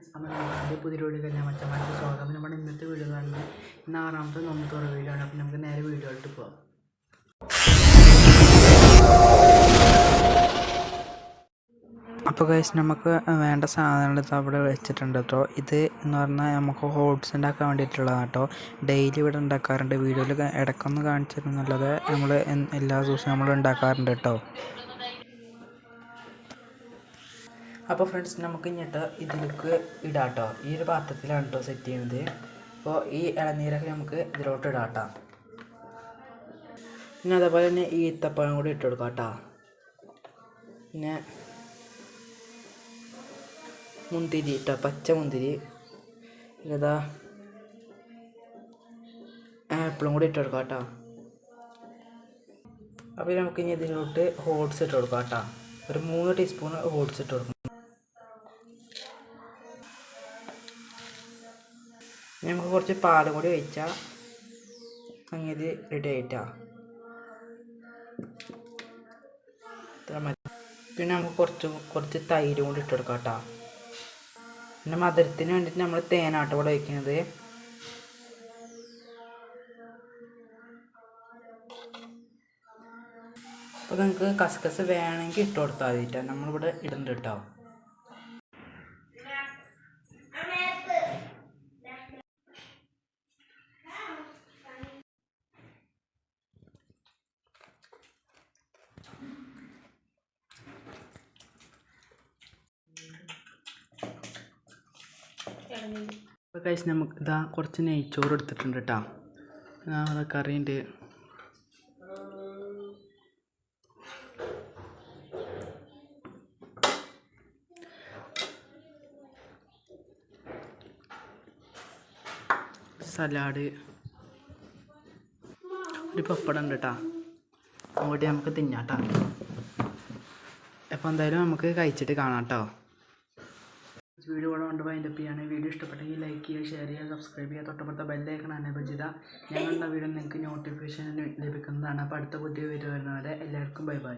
അപ്പോൾ നമ്മുടെ പുതിയ വീഡിയോ കഴിഞ്ഞാൽ മറ്റന്മാർക്ക് സ്വാഗതം. അപ്പോൾ നമ്മുടെ ഇന്നത്തെ വീഡിയോ എന്ന് പറഞ്ഞാൽ ഇന്ന് 6ാമത്തെ നോമ്പ് തുറ വീഡിയോ ആണ്. അപ്പോൾ നമുക്ക് നേരെ വീഡിയോയിലോട്ട് പോകാം. അപ്പോൾ ഗൈസ് നമുക്ക് വേണ്ട സാധനങ്ങൾ അവിടെ വെച്ചിട്ടുണ്ട് കേട്ടോ. ഇത് എന്ന് പറഞ്ഞാൽ നമുക്ക് ഓട്സ് ഉണ്ടാക്കാൻ വേണ്ടിയിട്ടുള്ളതാണ് കേട്ടോ. ഡെയിലി ഇവിടെ ഉണ്ടാക്കാറുണ്ട്. വീഡിയോയിൽ ഇടയ്ക്കൊന്ന് കാണിച്ചിരുന്നുള്ളത് നമ്മൾ എല്ലാ ദിവസവും നമ്മൾ ഉണ്ടാക്കാറുണ്ട് കേട്ടോ. അപ്പോൾ ഫ്രണ്ട്സ് നമുക്ക് ഇങ്ങോട്ട് ഇതിലേക്ക് ഇടാം കേട്ടോ. ഈ ഒരു പാത്രത്തിലാണ് കേട്ടോ സെറ്റ് ചെയ്യുന്നത്. അപ്പോൾ ഈ ഇളനീരൊക്കെ നമുക്ക് ഇതിലോട്ട് ഇടാം കേട്ടോ. പിന്നെ അതേപോലെ തന്നെ ഈ ഈത്തപ്പഴം കൂടി ഇട്ട് കൊടുക്കാം കേട്ടോ. പിന്നെ മുന്തിരി കേട്ടോ, പച്ച മുന്തിരി. പിന്നെ ഇതാ ആപ്പിളും കൂടി ഇട്ട് കൊടുക്കാം കേട്ടോ. അപ്പോൾ നമുക്ക് ഇനി ഇതിലോട്ട് ഓട്സ് ഇട്ട് കൊടുക്കാം കേട്ടോ. ഒരു 3 ടീസ്പൂൺ ഓട്സ് ഇട്ട് കൊടുക്കും. നമുക്ക് കുറച്ച് പാലും കൂടി ഒഴിച്ചാൽ അങ്ങനെ റെഡി ആയിട്ടാ. പിന്നെ നമുക്ക് കുറച്ച് തൈരും കൂടി ഇട്ട് കൊടുക്കാം കേട്ടോ. പിന്നെ മധുരത്തിന് വേണ്ടിയിട്ട് നമ്മൾ തേനാട്ടോ ഇവിടെ ഒഴിക്കുന്നത്. അപ്പോൾ നിങ്ങൾക്ക് കസ്കസ് വേണമെങ്കിൽ ഇട്ട് കൊടുത്താൽ മതിട്ടോ. നമ്മളിവിടെ ഇടുന്നുണ്ട് കേട്ടോ. അപ്പോൾ കഴിച്ച് നമുക്ക് ഇതാ കുറച്ച് നെയ്ച്ചോറ് എടുത്തിട്ടുണ്ട് കേട്ടോ. അവിടെ കറിയുണ്ട്. സലാഡ്, ഒരു പപ്പടം ഉണ്ട് കേട്ടോ. അങ്ങോട്ട് നമുക്ക് തിന്നാം കേട്ടോ. അപ്പോൾ എന്തായാലും നമുക്ക് കഴിച്ചിട്ട് കാണാം കേട്ടോ. വീഡിയോ കൂടെ കൊണ്ട് വൈൻഡപ്പ് ചെയ്യാണ്. വീഡിയോ ഇഷ്ടപ്പെട്ടെങ്കിൽ ലൈക്ക് ചെയ്യുക, ഷെയർ ചെയ്യുക, സബ്സ്ക്രൈബ് ചെയ്യുക, തൊട്ടപ്പുറത്തെ ബെല്ലൈക്കൺ എനേബിൾ ചെയ്താൽ ഞങ്ങളുടെ വീഡിയോ നിങ്ങൾക്ക് നോട്ടിഫിക്കേഷൻ ലഭിക്കുന്നതാണ്. അപ്പോൾ അടുത്ത പുതിയ വീഡിയോ വരുന്നവരെ എല്ലാവർക്കും ബൈ ബൈ.